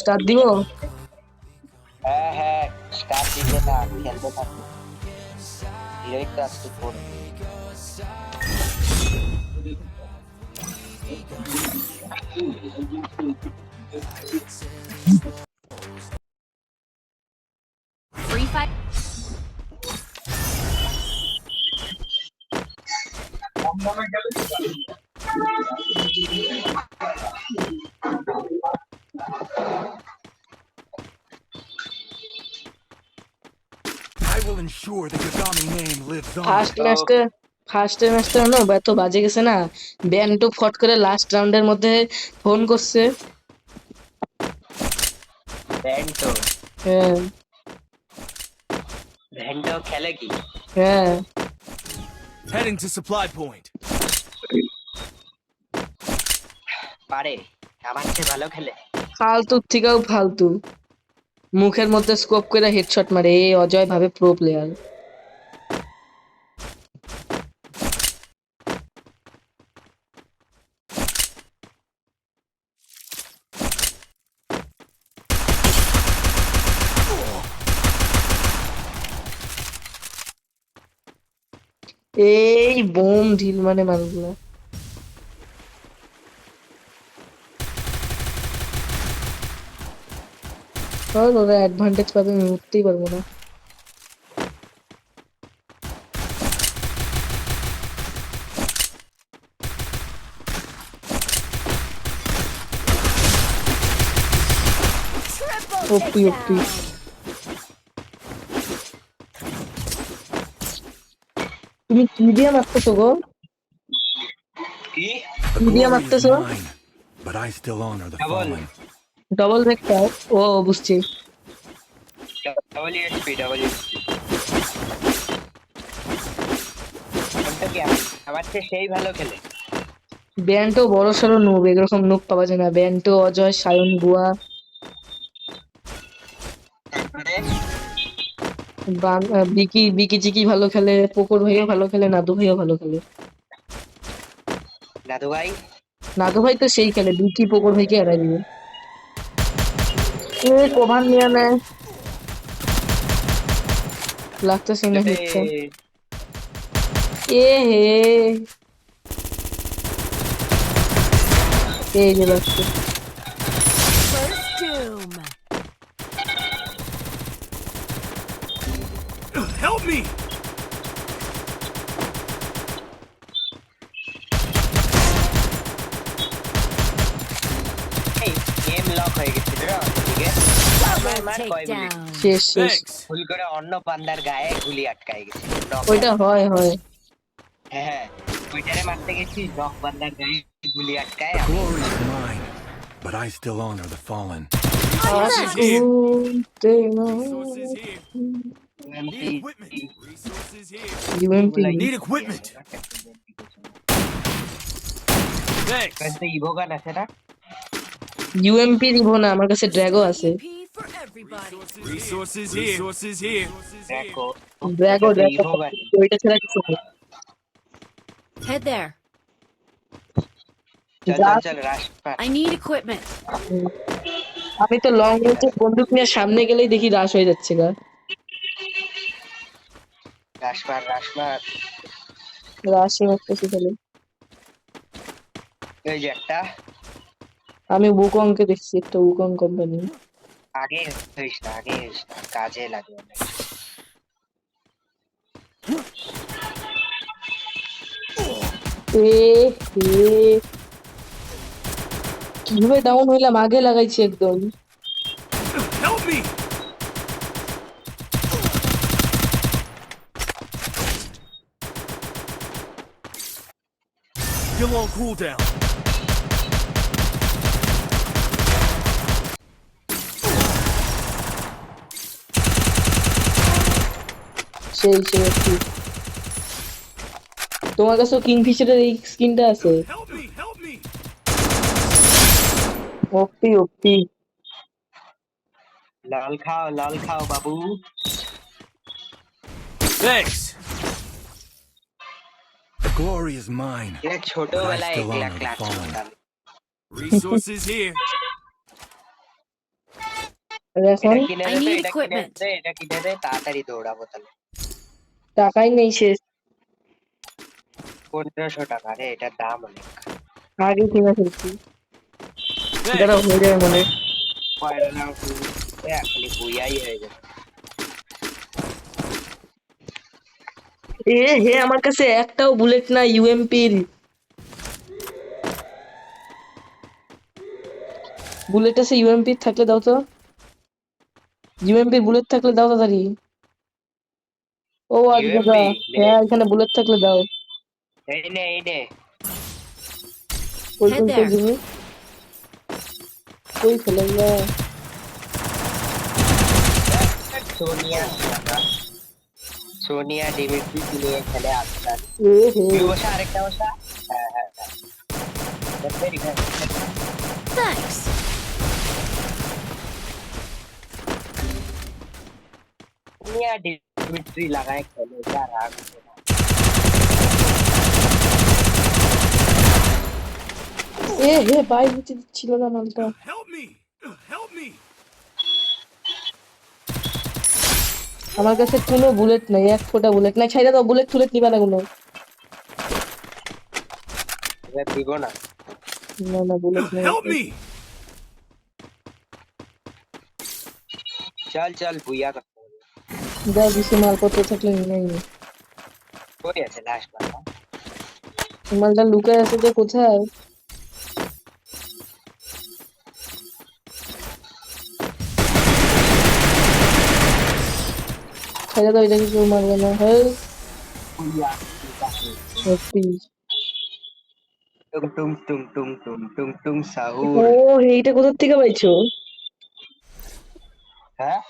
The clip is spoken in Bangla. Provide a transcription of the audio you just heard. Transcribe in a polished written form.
স্টার্ট দিব। হ্যাঁ হ্যাঁ, স্টার্ট দিলে না খেলতে থাকবো। ডিরেক্ট কাজ তো করবো। Free Fire. I will ensure the Yagami name lives on. First ম্যাচটা না এত বাজে গেছে না। ব্যান্টো ফট করে লাস্ট রাউন্ডের মধ্যে ফোন করছে। ভ্যান্টো হ্যাঁ ভ্যান্টো খেলে কি? হ্যাঁ, Heading to supply point. পারে, আমার চেয়ে ভালো খেলে। ফালতু থেকেও ফালতু, মুখের মধ্যে স্কোপ করে হেডশট মারে। এই অজয় ভাবে প্রো প্লেয়ার। এই বোম ঢিল মানে মারগুলা। ওরা অ্যাডভান্টেজ পাবে, আমি উঠতেই পারবো না। ওপি ওপি। তুমি কি দিয়ে মারতেছো গো? কি? The কি দিয়ে glory is মারতেছো? mine, but I still honor the Double. fallen. Double vector. ও বুঝছি। Double HP double HP. ভ্যান্টো কি আমার চেয়ে সেই ভালো খেলে? ব্যান্ডও বড় সড়ো নুব, এরকম নুব পাওয়া যায় না। ব্যান্ডো, অজয়, সায়ন, বুয়া, তারপরে বিকি বিকি চিকি ভালো খেলে, পুকুর ভাইও ভালো খেলে, নাদু ভাইও ভালো খেলে। দাদু ভাই নাদু ভাই তো সেই খেলে, বিকি পুকুর ভাইকে এড়াই দিবে। এ কোভান নিয়ে নেয়, লাগতেছে না হিটটা। এ হে, এই যে লাগছে। First Doom. Help me! এই গেম লক হয়ে গেছিল রে ওদিকে। Double মার কয় মিনিট? takedown. শেষ শেষ। Thanks. ভুল করে অন্য পান্দার গায়ে গুলি আটকায় গেছে। ওইটা হয় হয়। হ্যাঁ, টুইটারে মারতে গেছি, নক পান্দার গায়ে গুলি আটকায়। The glory is mine, but I still honor the fallen. Unmatched. Resources here. Need equipment. Resources here. UMP Need equipment. Thanks. ইভোগান আছে না? ইউএমপি দিব না, আমার কাছে ড্র্যাগো আছে। P for everybody. Resources here. Resources here. দেখো ড্র্যাগো ড্র্যাগো ইভোগান। ওইটা ছাড়া কিছু নেই। Head there. চল যা, চল চল রাশ পার। I need equipment. আমি তো লং রেঞ্জের বন্দুক নিয়ে সামনে গেলেই দেখি রাশ হয়ে যাচ্ছে গা। রাশ পার রাশ পার। রাশি মারতেছি খালি। এই যে একটা আমি উকংকে দেখছি, একটা উকং কোম্পানি। আগে হইস না, আগে হইস না, কাজে লাগে অনেক। এ হে, কিভাবে ডাউন হইলাম? আগে লাগাইছি একদম। Help me! Still on cooldown. সেই সেই একটু। তোমার কাছেও কিংফিশারের এই স্কিনটা আছে? Help me! Help me! ওপি ওপি। লাল খাও বাবু। Thanks. The glory is mine, এটা but I ছোটবেলায় still একলা honor the ক্লাচ fallen. করতাম। Resources here. এখন কিনে I দে তো, need এটা কিনে equipment. দে, এটা কিনে দে, তাড়াতাড়ি দৌড়াবো তাহলে। টাকাই নেই, শেষ। 1500 টাকা রে, এটার দাম অনেক। আগে কিনে ফেলছি, দাঁড়াও Thanks. হয়ে যাবে মনে। পয়লা না খালি বুইয়াই হয়ে যাবে। এ হে, আমার কাছে একটাও বুলেট না ইউএমপির। বুলেট আছে, ইউএমপির থাকলে দাও তো। ইউএমপির বুলেট থাকলে দাও তাড়াতাড়ি। ও আজ দাদা, ইউএমপি নে, হ্যাঁ এখানে বুলেট থাকলে দাও। এই নে, এই নে। কই Head কই কই there. দিবি, কই ফেলে যা। সোনিয়া টাকা, সোনিয়া ডিমিট্রি নিয়ে খেলে আজকাল। এ হে, তুই বসা, আরেকটা বসা। হ্যাঁ হ্যাঁ হ্যাঁ, very good. Thanks. Sonia Dmitry লাগায় খেলে, যা রাগ উঠে না। এ হে, বাই নিচে ছিল না মালটা। Help me! Help me! আমার কাছে কোনো বুলেট নাই, এক ফোঁটা বুলেট নাই। ছাইরা দাও, বুলেট টুলেট নিবা না কোনো। এবার দিব না। না না, বুলেট নেই। Help me! চল চল, বুইয়া করতে হবে। যা দিছে মালপত্র থাকলে নিয়ে নি। কই আছে লাস্ট মাথা? মালটা লুকায় আছে যে কোথায়? ছাইরা দাও, এটা কিছু মারবে না। হ্যাঁ, বুইয়া। সত্যি। টুং টুং টুং টুং টুং টুং টুং ও, সাহুর। এইটা কোথা থেকে পাইছো? হ্যাঁ